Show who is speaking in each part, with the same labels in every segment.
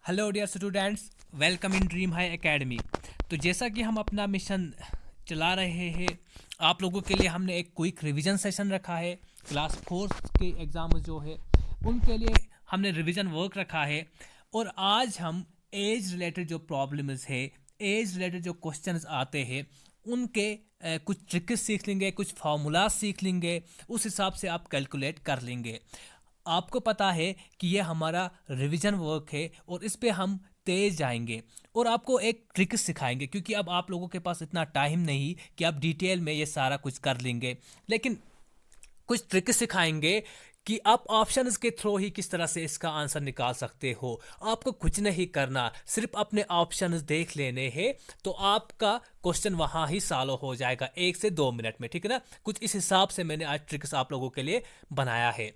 Speaker 1: Hello dear students, welcome in Dream High Academy. तो जैसा कि हम अपना मिशन चला रहे हैं, आप लोगों के लिए हमने एक क्विक रिवीजन सेशन रखा है। क्लास 4 के एग्ज़ाम जो है उनके लिए हमने रिवीजन वर्क रखा है। और आज हम एज रिलेटेड जो प्रॉब्लम्स है, एज रिलेटेड जो क्वेश्चंस आते हैं उनके कुछ ट्रिक्स सीख लेंगे, कुछ फार्मूला सीख लेंगे। उस हिसाब से आप कैलकुलेट कर लेंगे। आपको पता है कि ये हमारा रिवीजन वर्क है और इस पे हम तेज जाएंगे और आपको एक ट्रिक सिखाएंगे, क्योंकि अब आप लोगों के पास इतना टाइम नहीं कि आप डिटेल में ये सारा कुछ कर लेंगे। लेकिन कुछ ट्रिक सिखाएंगे कि आप ऑप्शंस के थ्रू ही किस तरह से इसका आंसर निकाल सकते हो। आपको कुछ नहीं करना, सिर्फ अपने ऑप्शंस देख लेने हैं तो आपका क्वेश्चन वहां ही सॉल्व हो जाएगा 1 से 2 मिनट में। ठीक है ना। कुछ इस हिसाब से मैंने आज ट्रिक्स आप लोगों के लिए बनाया है।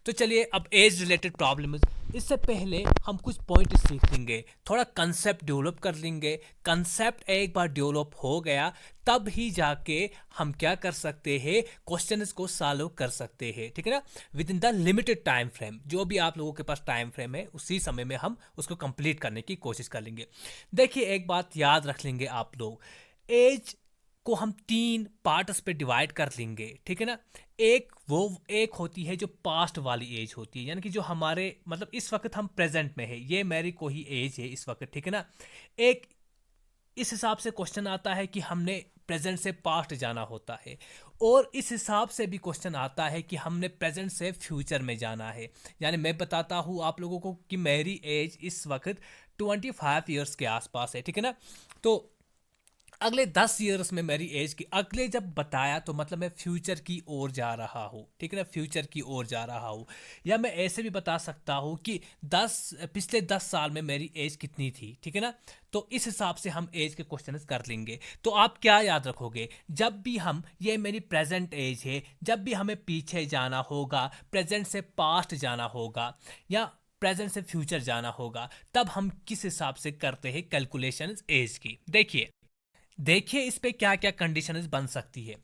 Speaker 1: तो चलिए अब एज रिलेटेड प्रॉब्लम, इससे पहले हम कुछ पॉइंट सीख लेंगे, थोड़ा कंसेप्ट डेवलप कर लेंगे। कंसेप्ट एक बार डेवलप हो गया तब ही जाके हम क्या कर सकते हैं, क्वेश्चंस को सॉल्व कर सकते हैं। ठीक है ना। With in the limited time frame, जो भी आप लोगों के पास टाइम फ्रेम है उसी समय में हम उसको कंप्लीट करने की कोशिश कर लेंगे। देखिए, एक बात याद रख लेंगे आप लोग, एज को हम 3 पार्ट्स पे डिवाइड कर लेंगे। ठीक है ना। एक होती है जो पास्ट वाली एज होती है, यानी कि जो हमारे मतलब इस वक्त हम प्रेजेंट में है, ये मेरी कोई एज है इस वक्त। ठीक है ना। एक इस हिसाब से क्वेश्चन आता है कि हमने प्रेजेंट से पास्ट जाना होता है, और इस हिसाब से भी क्वेश्चन आता है कि हमने प्रेजेंट से फ्यूचर में जाना है। यानी मैं बताता हूँ आप लोगों को कि मेरी एज इस वक्त 25 ईयर्स के आसपास है। ठीक है ना। तो अगले 10 ईयर्स में मेरी एज की अगले जब बताया तो मतलब मैं फ्यूचर की ओर जा रहा हूँ। ठीक है ना। फ्यूचर की ओर जा रहा हूँ। या मैं ऐसे भी बता सकता हूँ कि पिछले 10 साल में मेरी एज कितनी थी। ठीक है ना। तो इस हिसाब से हम एज के क्वेश्चन कर लेंगे। तो आप क्या याद रखोगे, जब भी हम ये मेरी प्रेजेंट एज है, जब भी हमें पीछे जाना होगा, प्रेजेंट से पास्ट जाना होगा या प्रेजेंट से फ्यूचर जाना होगा, तब हम किस हिसाब से करते हैं कैलकुलेशन एज की। देखिए इस पे क्या क्या कंडीशंस बन सकती है।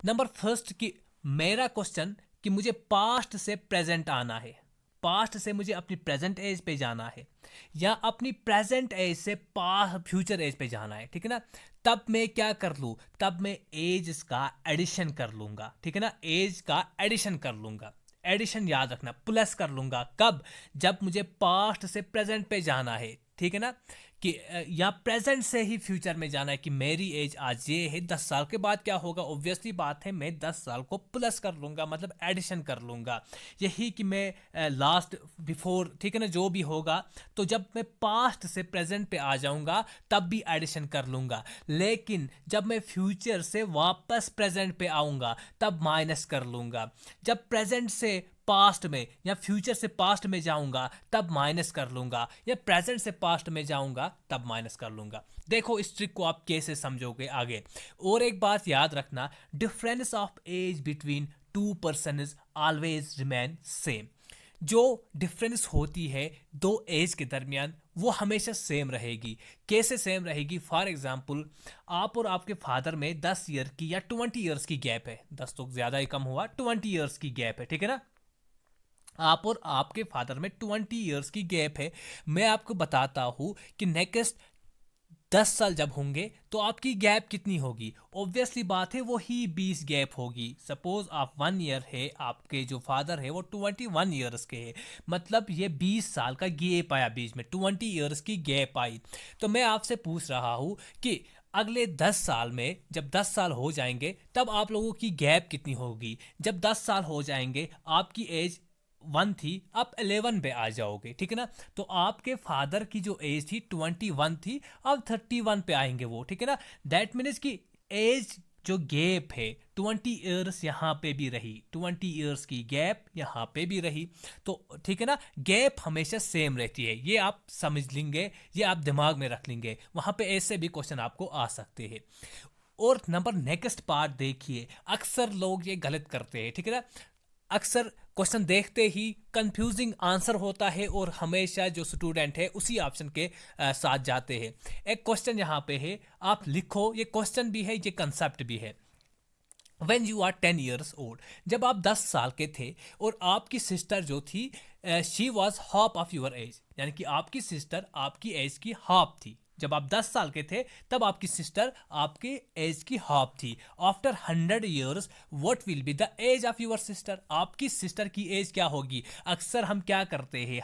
Speaker 1: नंबर फर्स्ट की मेरा क्वेश्चन कि मुझे पास्ट से प्रेजेंट आना है, पास्ट से मुझे अपनी प्रेजेंट एज पे जाना है, या अपनी प्रेजेंट एज से पास्ट फ्यूचर एज पे जाना है। ठीक है ना। तब मैं क्या कर लूँ, तब मैं एज का एडिशन कर लूंगा। ठीक है ना। एज का एडिशन कर लूंगा। एडिशन याद रखना, प्लस कर लूंगा कब, जब मुझे पास्ट से प्रेजेंट पे जाना है। ठीक है ना। कि या प्रेजेंट से ही फ्यूचर में जाना है कि मेरी एज आज ये है, 10 साल के बाद क्या होगा, ऑब्वियसली बात है मैं 10 साल को प्लस कर लूंगा, मतलब एडिशन कर लूंगा। यही कि मैं लास्ट बिफोर, ठीक है ना, जो भी होगा। तो जब मैं पास्ट से प्रेजेंट पे आ जाऊंगा तब भी एडिशन कर लूंगा, लेकिन जब मैं फ्यूचर से वापस प्रेजेंट पे आऊंगा तब माइनस कर लूंगा। जब प्रेजेंट से पास्ट में या फ्यूचर से पास्ट में जाऊंगा तब माइनस कर लूंगा, या प्रेजेंट से पास्ट में जाऊंगा तब माइनस कर लूंगा। देखो इस ट्रिक को आप कैसे समझोगे आगे। और एक बात याद रखना, difference of age between 2 person is always remain same. जो डिफरेंस होती है दो एज के दरमियान वो हमेशा सेम रहेगी। कैसे सेम रहेगी, फॉर एग्जाम्पल आप और आपके फादर में 10 ईयर की या 20 ईयर्स की गैप है, 10 तो ज़्यादा ही कम हुआ, 20 ईयर्स की गैप है। ठीक है ना। आप और आपके फादर में 20 ईयर्स की गैप है। मैं आपको बताता हूं कि नेक्स्ट 10 साल जब होंगे तो आपकी गैप कितनी होगी, ऑब्वियसली बात है वही 20 गैप होगी। सपोज आप 1 ईयर है, आपके जो फादर है वो 21 ईयर्स के है, मतलब ये 20 साल का गैप आया, बीच में 20 ईयर्स की गैप आई। तो मैं आपसे पूछ रहा हूं कि अगले 10 साल में जब 10 साल हो जाएंगे तब आप लोगों की गैप कितनी होगी। जब 10 साल हो जाएंगे आपकी एज 1 थी, आप 11 पे आ जाओगे। ठीक है ना। तो आपके फादर की जो एज थी 21 थी, अब 31 पे आएंगे वो। ठीक है ना। दैट मीन्स कि एज जो गैप है 20 ईयर्स यहाँ पे भी रही, 20 ईयर्स की गैप यहाँ पे भी रही। तो ठीक है ना, गैप हमेशा सेम रहती है, ये आप समझ लेंगे, ये आप दिमाग में रख लेंगे। वहां पे ऐसे भी क्वेश्चन आपको आ सकते हैं। और नंबर नेक्स्ट पार्ट देखिए, अक्सर लोग ये गलत करते हैं। ठीक है ना। अक्सर क्वेश्चन देखते ही कंफ्यूजिंग आंसर होता है और हमेशा जो स्टूडेंट है उसी ऑप्शन के साथ जाते हैं। एक क्वेश्चन यहाँ पे है, आप लिखो, ये क्वेश्चन भी है, ये कंसेप्ट भी है। When you are 10 years old, जब आप 10 साल के थे और आपकी सिस्टर जो थी she was half of your age, यानी कि आपकी सिस्टर आपकी एज की हाफ थी। जब आप 10 साल के थे तब आपकी सिस्टर आपके एज की हाफ थी। After 100 years what will be the age of your sister, आपकी सिस्टर की एज क्या होगी। अक्सर हम क्या करते हैं,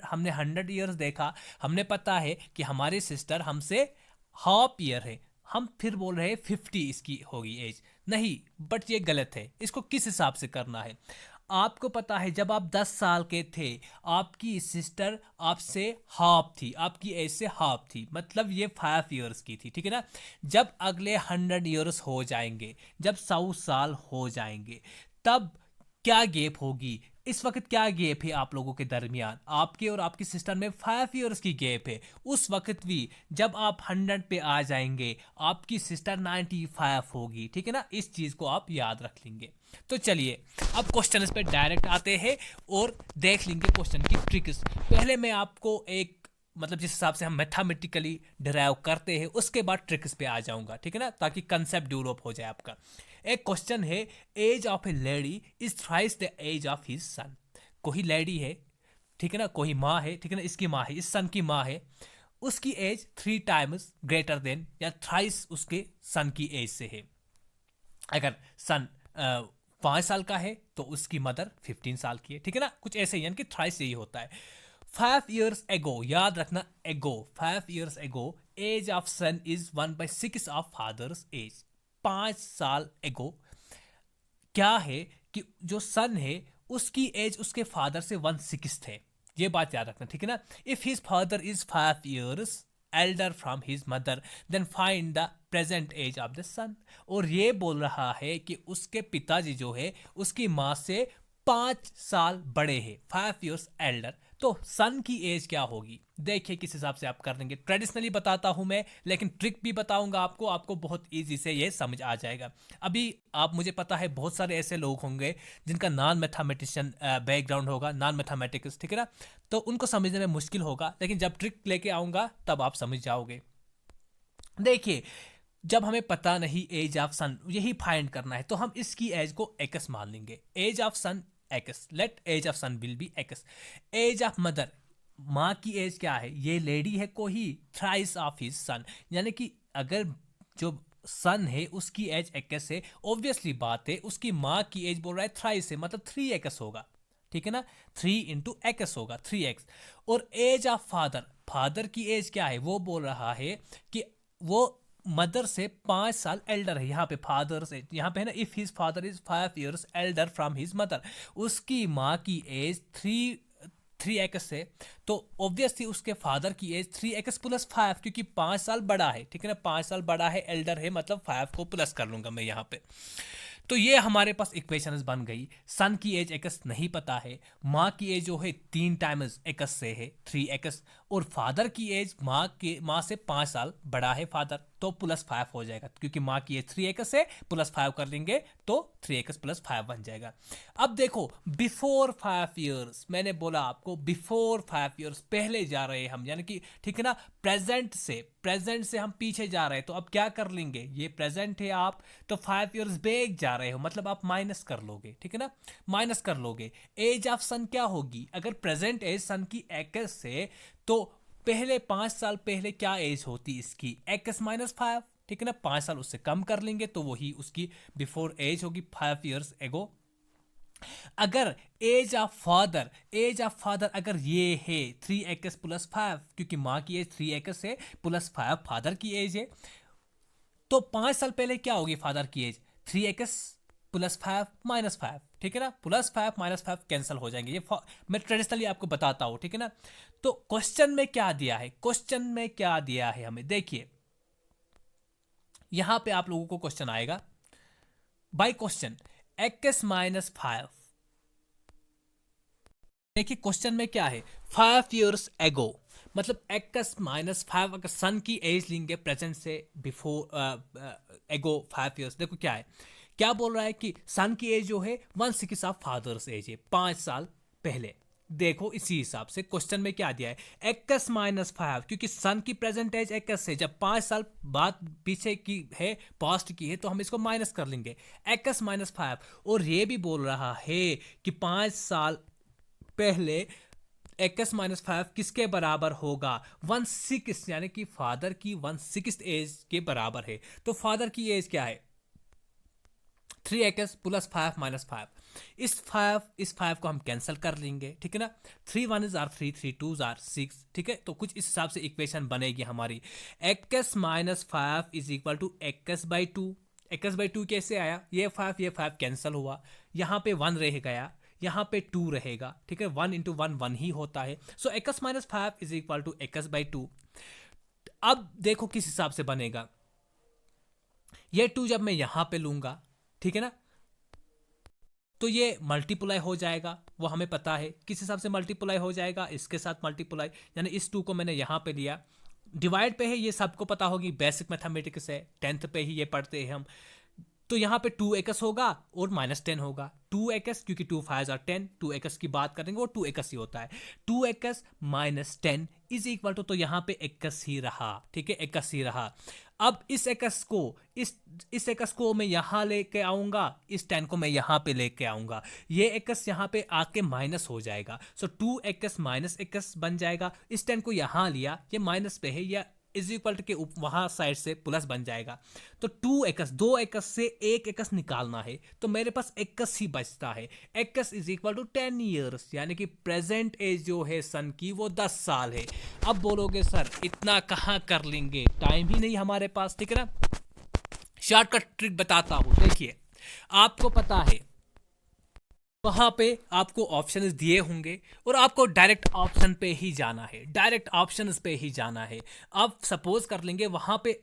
Speaker 1: हमने 100 ईयर्स देखा, हमने पता है कि हमारी सिस्टर हमसे हाफ ईयर है, हम फिर बोल रहे हैं 50 इसकी होगी एज। नहीं, बट ये गलत है। इसको किस हिसाब से करना है, आपको पता है जब आप 10 साल के थे आपकी सिस्टर आपसे हाफ थी, आपकी एज से हाफ थी, मतलब ये 5 ईयर्स की थी, ठीक है ना। जब अगले 100 ईयर्स हो जाएंगे, जब 100 साल हो जाएंगे, तब क्या गैप होगी। इस वक्त क्या गैप है आप लोगों के दरमियान, आपके और आपकी सिस्टर में 5 ईयर्स की गैप है। उस वक्त भी जब आप 100 पे आ जाएंगे आपकी सिस्टर 95 होगी, ठीक है ना। इस चीज को आप याद रख लेंगे। तो चलिए अब क्वेश्चन पे डायरेक्ट आते हैं और देख लेंगे क्वेश्चन की ट्रिक्स। पहले मैं आपको एक मतलब जिस हिसाब से हम मैथमेटिकली डिराइव करते हैं उसके बाद ट्रिक्स पे आ जाऊंगा, ठीक है ना, ताकि कंसेप्ट डेवलप हो जाए आपका। एक क्वेश्चन है, age of a lady is thrice the age of his son. कोई लेडी है, ठीक है ना, कोई माँ है, ठीक है ना, इसकी माँ है, इस सन की माँ है, उसकी एज 3 टाइम्स ग्रेटर देन या थ्राइस उसके सन की एज से है। अगर सन 5 साल का है तो उसकी मदर 15 साल की है, ठीक है ना, कुछ ऐसे ही, यानी कि थ्राइस यही होता है। 5 years ago, याद रखना एगो, 5 years ago age of son is 1/6 of father's age. 5 साल एगो क्या है कि जो सन है उसकी एज उसके फादर से 1/6 है, ये बात याद रखना, ठीक है ना। If his father is 5 years elder from his mother then find the present age of the son. और ये बोल रहा है कि उसके पिताजी जो है उसकी माँ से 5 साल बड़े हैं, 5 years एल्डर। तो सन की एज क्या होगी, देखिए किस हिसाब से आप कर लेंगे। ट्रेडिशनली बताता हूं मैं, लेकिन ट्रिक भी बताऊंगा आपको, आपको बहुत इजी से ये समझ आ जाएगा। अभी आप, मुझे पता है बहुत सारे ऐसे लोग होंगे जिनका नॉन मैथमेटिशियन बैकग्राउंड होगा, नॉन मैथमेटिक्स, ठीक है ना, तो उनको समझने में मुश्किल होगा, लेकिन जब ट्रिक लेके आऊंगा तब आप समझ जाओगे। देखिए, जब हमें पता नहीं एज ऑफ सन यही फाइंड करना है, तो हम इसकी एज को एक्स मान लेंगे। Age of son X, let age of son will be X. Age of mother, माँ की एज क्या है, ये लेडी है कोई, थ्राइस ऑफ हिज सन, यानी कि अगर जो सन है उसकी एज एक्स है, ऑब्वियसली बात है उसकी माँ की एज बोल रहा है थ्राइस है, मतलब 3x होगा, ठीक है ना, 3 इंटू एक्स होगा, 3x। और एज ऑफ फादर, फादर की एज क्या है, वो बोल रहा है कि वो मदर से 5 साल एल्डर है। यहाँ पे फादर से, यहाँ पे है ना, if his father is 5 years elder from his mother, उसकी माँ की एज 3x है, तो ऑब्वियसली उसके फादर की एज 3x प्लस 5, क्योंकि 5 साल बड़ा है, ठीक है ना, 5 साल बड़ा है, एल्डर है, मतलब 5 को प्लस कर लूंगा मैं यहाँ पे। तो ये हमारे पास इक्वेशन बन गई। सन की एज एक्स नहीं पता है, माँ की एज जो है 3 टाइम्स एक्स से है 3x, और फादर की एज माँ से 5 साल बड़ा है फादर, तो प्लस 5 हो जाएगा, क्योंकि माँ की एज 3x है, प्लस 5 कर लेंगे तो 3x प्लस 5 बन जाएगा। अब देखो, बिफोर 5 years, मैंने बोला आपको बिफोर 5 years, पहले जा रहे हैं हम, यानी कि ठीक है ना, प्रेजेंट से हम पीछे जा रहे हैं, तो अब क्या कर लेंगे, ये प्रेजेंट है आप, तो 5 years बैक जा रहे हो, मतलब आप माइनस कर लोगे, ठीक है ना, माइनस कर लोगे। एज ऑफ सन क्या होगी, अगर प्रेजेंट एज सन की एक्स से, तो पहले 5 साल पहले क्या एज होती इसकी, एक्स माइनस 5, ठीक है ना, 5 साल उससे कम कर लेंगे तो वही उसकी बिफोर एज होगी 5 years एगो। अगर एज ऑफ फादर अगर ये है 3x प्लस 5, क्योंकि माँ की एज 3x है, प्लस 5 फादर की एज है, तो 5 साल पहले क्या होगी फादर की एज, 3x प्लस 5 माइनस 5, ठीक है ना, प्लस 5 माइनस 5 कैंसिल हो जाएंगे, ये मैं ट्रेडिशनली आपको बताता हूं, ठीक है ना। तो क्वेश्चन में क्या दिया है, क्वेश्चन में क्या दिया है हमें, देखिए यहां पे आप लोगों को क्वेश्चन आएगा बाय क्वेश्चन x माइनस 5। देखिए क्वेश्चन में क्या है, 5 years एगो, मतलब x माइनस 5, अगर सन की एज लेंगे प्रेजेंट से बिफोर एगो 5 years, देखो क्या है, क्या बोल रहा है कि सन की एज जो है 1/6 ऑफ फादर्स एज है, 5 साल पहले। देखो इसी हिसाब से क्वेश्चन में क्या दिया है, x माइनस 5, क्योंकि सन की प्रेजेंट एज x है, जब 5 साल बाद पीछे की है, पास्ट की है, तो हम इसको माइनस कर लेंगे, x माइनस 5। और ये भी बोल रहा है कि 5 साल पहले एक्स माइनस 5 किसके बराबर होगा? 1/6 यानी कि फादर की 1/6 एज के बराबर है। तो फादर की एज क्या है? 3x plus 5 minus 5। इस 5 को हम कैंसिल कर लेंगे, ठीक है ना। 3 1 आर 3, 3 2 आर 6, ठीक है। तो कुछ इस हिसाब से इक्वेशन बनेगी हमारी। X minus 5 is equal to x by two. X by two कैसे आया? ये 5 कैंसिल हुआ, यहाँ पे 1 रह गया, यहाँ पे 2 रहेगा, ठीक है। 1 इंटू 1 1 ही होता है। So x minus 5 is equal to x by two. अब देखो किस हिसाब से बनेगा। ये 2 जब मैं यहां पे लूंगा, ठीक है ना, तो ये मल्टीप्लाई हो जाएगा। वो हमें पता है किस हिसाब से मल्टीप्लाई हो जाएगा, इसके साथ मल्टीप्लाई, यानी इस 2 को मैंने यहां पे लिया। डिवाइड पे है, ये सबको पता होगी, बेसिक मैथमेटिक्स है, 10th पे ही ये पढ़ते हैं हम। तो यहाँ पे 2x होगा और -10 होगा। 2x क्योंकि 2 5 आर 10, 2x की बात करेंगे और 2x ही होता है। 2x minus 10 is equal to, तो यहाँ पे x ही रहा, ठीक है, x ही रहा। अब इस x को इस x को मैं यहाँ लेके आऊंगा, इस 10 को मैं यहाँ पे लेके आऊंगा, ये x यहाँ पे आके माइनस हो जाएगा। सो 2x माइनस x बन जाएगा। इस 10 को यहाँ लिया, ये माइनस पे है, या इज इक्वल के वहां साइड से प्लस बन जाएगा। तो 2x, 2x से 1x निकालना है, तो मेरे पास x ही बचता है। x is equal to 10 years, यानी कि प्रेजेंट एज जो है सन की वो 10 साल है। अब बोलोगे सर इतना कहाँ कर लेंगे, टाइम ही नहीं हमारे पास, ठीक है ना। शॉर्टकट ट्रिक बताता हूं, देखिए। आपको पता है वहां पे आपको ऑप्शन दिए होंगे और आपको डायरेक्ट ऑप्शन पे ही जाना है, डायरेक्ट ऑप्शन पे ही जाना है। अब सपोज कर लेंगे वहां पे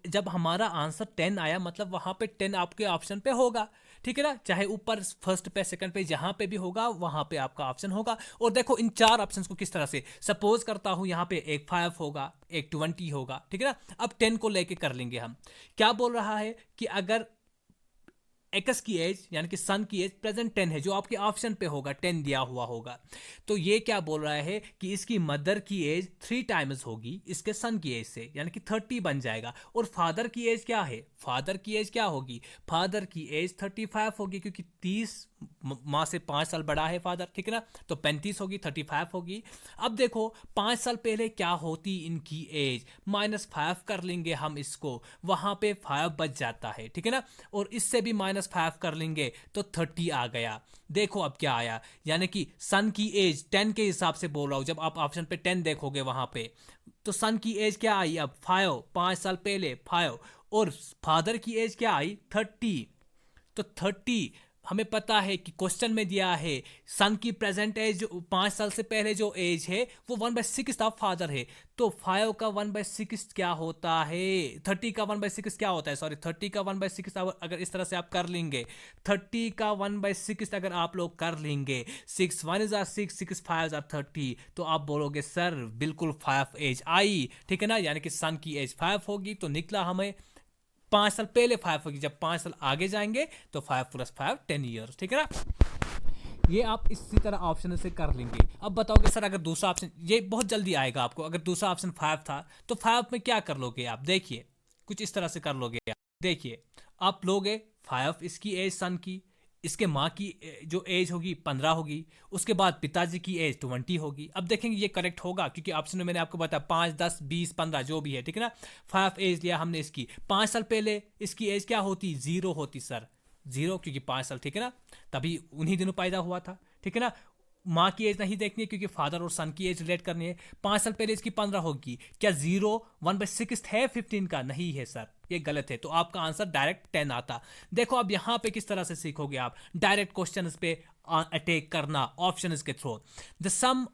Speaker 1: जब हमारा आंसर 10 आया, मतलब वहां पे 10 आपके ऑप्शन पे होगा, ठीक है ना। चाहे ऊपर फर्स्ट पे सेकंड पे जहां पे भी होगा वहां पे आपका ऑप्शन होगा। और देखो इन 4 ऑप्शंस को किस तरह से सपोज करता हूं, यहाँ पे एक 5 होगा, एक 20 होगा, ठीक है ना। अब 10 को लेके कर लेंगे हम। क्या बोल रहा है कि अगर एक्स की एज यानी कि सन की एज प्रेजेंट 10 है, जो आपके ऑप्शन पे होगा 10 दिया हुआ होगा, तो ये क्या बोल रहा है कि इसकी मदर की एज 3 टाइम्स होगी इसके सन की एज से, यानी कि 30 बन जाएगा। और फादर की एज क्या है? फादर की एज क्या होगी? फादर की एज 35 होगी, क्योंकि 30 माँ से 5 साल बड़ा है फादर, ठीक है ना। तो 35 होगी, 35 होगी। अब देखो 5 साल पहले क्या होती इनकी एज, -5 कर लेंगे हम इसको, वहां पे 5 बच जाता है, ठीक है ना। और इससे भी -5 कर लेंगे तो 30 आ गया। देखो अब क्या आया, यानी कि सन की एज 10 के हिसाब से बोल रहा हूं। जब आप ऑप्शन पे 10 देखोगे वहां पे, तो सन की एज क्या आई अब? 5 साल पहले 5, और फादर की एज क्या आई? 30। तो 30 हमें पता है कि क्वेश्चन में दिया है सन की प्रेजेंट एज जो 5 साल से पहले जो एज है वो 1/6 ऑफ फादर है। तो 5 का 1/6 क्या होता है? 30 का 1/6 क्या होता है? सॉरी, 30 का 1/6 अगर इस तरह से आप कर लेंगे, 30 का 1/6 अगर आप लोग कर लेंगे, 6 1 आर 6, 6 5 आर 30, तो आप बोलोगे सर बिल्कुल 5 एज आई, ठीक है ना। यानी कि सन की एज 5 होगी, तो निकला हमें 5 साल पहले 5 होगी। जब 5 साल आगे जाएंगे तो 5 + 5 10 ईयर्स, ठीक है ना। ये आप इसी तरह ऑप्शन से कर लेंगे। अब बताओगे सर अगर दूसरा ऑप्शन, ये बहुत जल्दी आएगा आपको, अगर दूसरा ऑप्शन 5 था तो 5 में क्या कर लोगे आप? देखिए कुछ इस तरह से कर लोगे आप। देखिए आप लोगे 5 इसकी एज सन की, इसके माँ की जो एज होगी 15 होगी, उसके बाद पिताजी की एज 20 होगी। अब देखेंगे ये करेक्ट होगा, क्योंकि ऑप्शन में मैंने आपको बताया 5 10 20 15 जो भी है, ठीक है ना। 5 एज लिया हमने इसकी, 5 साल पहले इसकी एज क्या होती? 0 होती सर, 0, क्योंकि 5 साल, ठीक है ना, तभी उन्हीं दिनों पैदा हुआ था, ठीक है ना। माँ की एज नहीं देखनी है, क्योंकि फादर और सन की एज रिलेट करनी है। 5 साल पहले इसकी 15 होगी। क्या 0 1/6 है 15 का? नहीं है सर, ये गलत है। तो आपका आंसर डायरेक्ट 10 आता। देखो अब यहां पे किस तरह से सीखोगे आप डायरेक्ट क्वेश्चन पे अटैक करना ऑप्शन के through. The sum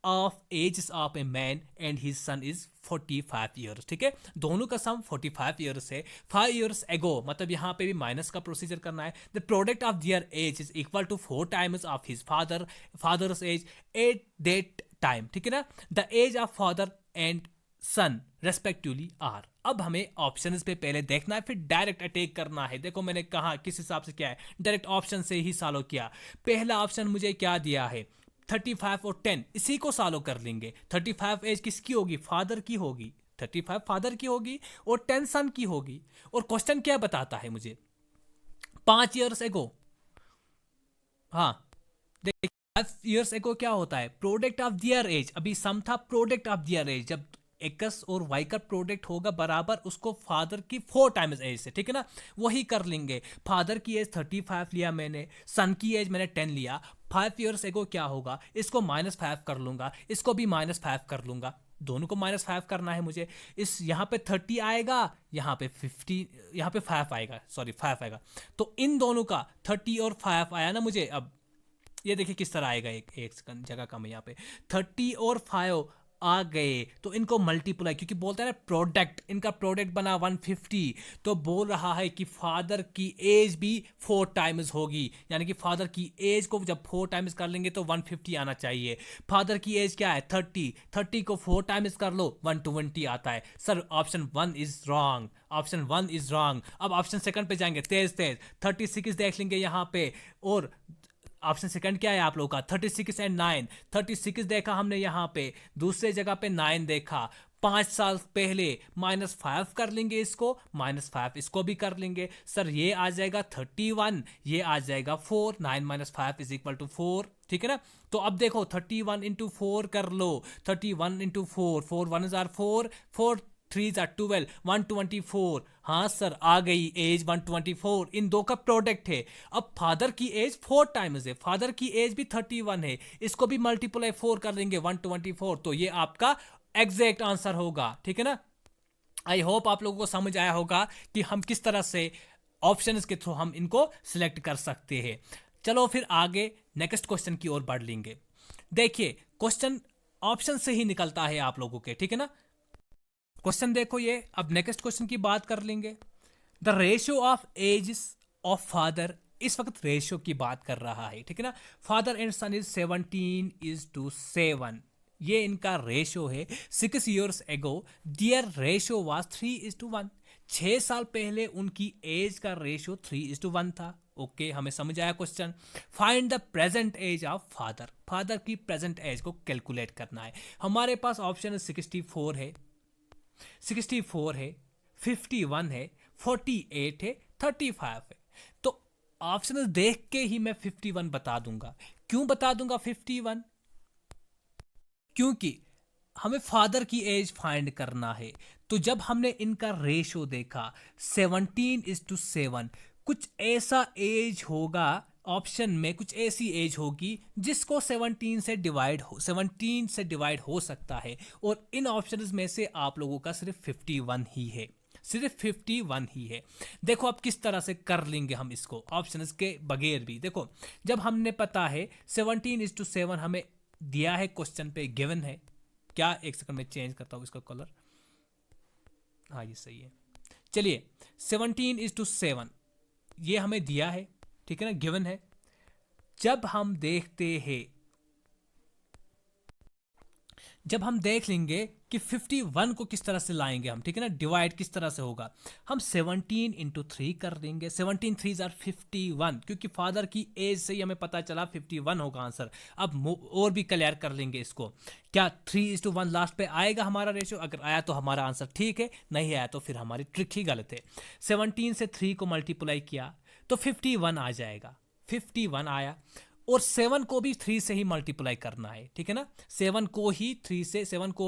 Speaker 1: of ages of a man and his son is 45 years, ठीक है। दोनों का सम 45 ईयर्स है। 5 ईयर्स एगो, मतलब यहां पे भी माइनस का प्रोसीजर करना है। The product of their age is equal to 4 times of his father's age at that time, ठीक है ना। The age of father and son respectively are. अब हमें ऑप्शंस पे पहले देखना है, फिर डायरेक्ट अटैक करना है। देखो मैंने कहा किस हिसाब से क्या है, डायरेक्ट ऑप्शन से ही सॉल्व किया। पहला ऑप्शन मुझे क्या दिया है? 35 और 10, इसी को सॉल्व कर लेंगे। 35 एज किसकी होगी? फादर की होगी। 35 फादर की होगी और 10 सन की होगी। और क्वेश्चन क्या बताता है मुझे? 5 ईयर्स एगो, हाँ देखिए 5 years ago क्या होता है, प्रोडक्ट ऑफ दियर एज, अभी सम था प्रोडक्ट ऑफ दियर एज, जब एक्स और वाई का प्रोडक्ट होगा बराबर उसको फादर की 4 टाइम्स एज से, ठीक है ना, वही कर लेंगे। फादर की एज 35 लिया मैंने, सन की एज मैंने 10 लिया। 5 years ago क्या होगा, इसको -5 कर लूंगा, इसको भी -5 कर लूंगा, दोनों को -5 करना है मुझे। इस यहाँ पे 30 आएगा, यहाँ पे 50, यहाँ पे 5 आएगा, सॉरी 5 आएगा, तो इन दोनों का 30 और 5 आया ना मुझे। अब ये देखिए किस तरह आएगा, एक जगह कम है यहाँ पे, 30 और 5 आ गए, तो इनको मल्टीप्लाई, क्योंकि बोलता है ना प्रोडक्ट, इनका प्रोडक्ट बना 150, तो बोल रहा है कि फादर की एज भी 4 टाइम्स होगी, यानी कि फादर की एज को जब 4 टाइम्स कर लेंगे तो 150 आना चाहिए। फादर की एज क्या है 30, 30 को 4 टाइम्स कर लो 120 आता है। Sir option 1 is wrong, option 1 is wrong. अब ऑप्शन सेकंड पे जाएंगे, तेज तेज 36 देख लेंगे यहाँ पे, और ऑप्शन सेकंड क्या है आप लोगों का 36 एंड 9, 36 देखा हमने यहाँ पे, दूसरे जगह पे 9 देखा। 5 साल पहले -5 कर लेंगे, इसको -5 इसको भी कर लेंगे। सर ये आ जाएगा 31, ये आ जाएगा 4, 9 - 5 = 4, ठीक है ना। तो अब देखो 31 × 4 कर लो, 31 × 4, 4 1 are 4, 4 3 are 12, 124। हाँ सर आ गई एज 124, इन दो का प्रोडक्ट है। अब फादर की एज 4 टाइम्स है, फादर की एज भी 31 है, इसको भी मल्टीप्लाई 4 कर देंगे 124, तो ये आपका एग्जैक्ट आंसर होगा, ठीक है ना। आई होप आप लोगों को समझ आया होगा कि हम किस तरह से ऑप्शंस के थ्रू हम इनको सिलेक्ट कर सकते हैं। चलो फिर आगे नेक्स्ट क्वेश्चन की ओर बढ़ लेंगे। देखिए क्वेश्चन ऑप्शन से ही निकलता है आप लोगों के, ठीक है ना। क्वेश्चन देखो ये, अब नेक्स्ट क्वेश्चन की बात कर लेंगे। The ratio of age of father, इस वक्त रेशियो की बात कर रहा है, ठीक है ना। फादर एंड सन इज 17:7, ये इनका रेशियो है। 6 years ago their ratio was 3:1, 6 साल पहले उनकी एज का रेशियो 3:1 था। ओके हमें समझ आया question. Find the present age of father, father की प्रेजेंट एज को कैलकुलेट करना है। हमारे पास ऑप्शन 64 है, 64 है, 51 है, 48 है, 35 है। तो ऑप्शन देख के ही मैं 51 बता दूंगा। क्यों बता दूंगा 51? क्योंकि हमें फादर की एज फाइंड करना है। तो जब हमने इनका रेशो देखा 17:7, कुछ ऐसा एज होगा ऑप्शन में, कुछ ऐसी एज होगी जिसको 17 से डिवाइड हो सकता है, और इन ऑप्शंस में से आप लोगों का सिर्फ 51 ही है, सिर्फ 51 ही है। देखो अब किस तरह से कर लेंगे हम इसको ऑप्शंस के बगैर भी। देखो जब हमने पता है 17:7 हमें दिया है, क्वेश्चन पे गिवन है क्या, एक सेकंड में चेंज करता हूं इसका कलर, हाँ ये सही है। चलिए 17:7 ये हमें दिया है, ठीक है ना, गिवन है। जब हम देखते हैं, जब हम देख लेंगे कि 51 को किस तरह से लाएंगे हम, ठीक है ना, डिवाइड किस तरह से होगा, हम 17 × 3 कर देंगे। 17 3 are 51, क्योंकि फादर की एज से ही हमें पता चला 51 होगा आंसर। अब और भी क्लियर कर लेंगे इसको, क्या 3:1 लास्ट पे आएगा हमारा रेशियो? अगर आया तो हमारा आंसर ठीक है, नहीं आया तो फिर हमारी ट्रिक ही गलत है। 17 से 3 को मल्टीप्लाई किया तो 51 आ जाएगा, 51 आया। और 7 को भी 3 से ही मल्टीप्लाई करना है, ठीक है ना, 7 को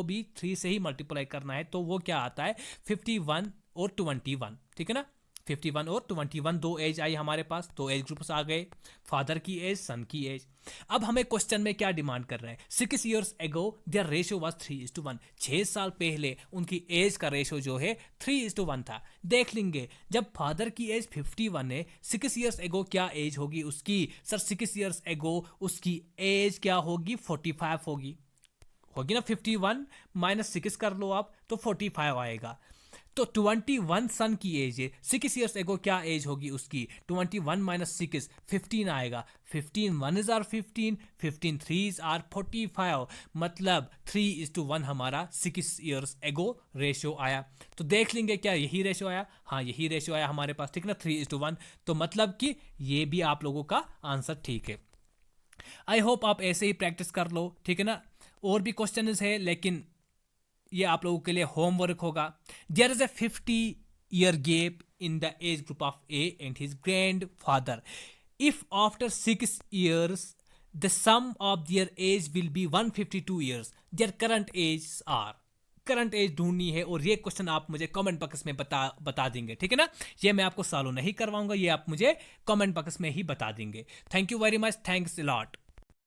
Speaker 1: भी 3 से ही मल्टीप्लाई करना है, तो वो क्या आता है 51 और 21, ठीक है ना। 51 और 21 दो एज आई हमारे पास, दो एज ग्रुप्स आ गए, फादर की एज, सन की एज। अब हमें क्वेश्चन में क्या डिमांड कर रहे हैं, 6 years ago their ratio was 3:1, 6 साल पहले उनकी एज का रेशियो जो है 3:1 था। देख लेंगे जब फादर की एज 51 है, 6 years ago क्या एज होगी उसकी? सर 6 years ago उसकी एज क्या होगी? 45 होगी ना। 51 - 6 कर लो आप तो 45 आएगा। तो 21 सन की एज है, 6 years ago क्या एज होगी उसकी? 21 - 6 15 आएगा। 15 1s are 15, 15 3s are 45, मतलब 3:1 हमारा 6 years ago रेशियो आया। तो देख लेंगे क्या यही रेशियो आया? हाँ यही रेशियो आया हमारे पास, ठीक ना, 3:1। तो मतलब कि ये भी आप लोगों का आंसर ठीक है। आई होप आप ऐसे ही प्रैक्टिस कर लो, ठीक है ना। और भी क्वेश्चन है लेकिन ये आप लोगों के लिए होमवर्क होगा। There is a 50-year gap in the age group of A and his grandfather. If after 6 years the sum of their age will be 152 years, their current age are. Current age ढूंढनी है और ये question आप मुझे comment box में बता देंगे, ठीक है ना। ये मैं आपको सॉल्व नहीं करवाऊंगा, ये आप मुझे कमेंट बॉक्स में ही बता देंगे। Thank you very much, thanks a lot.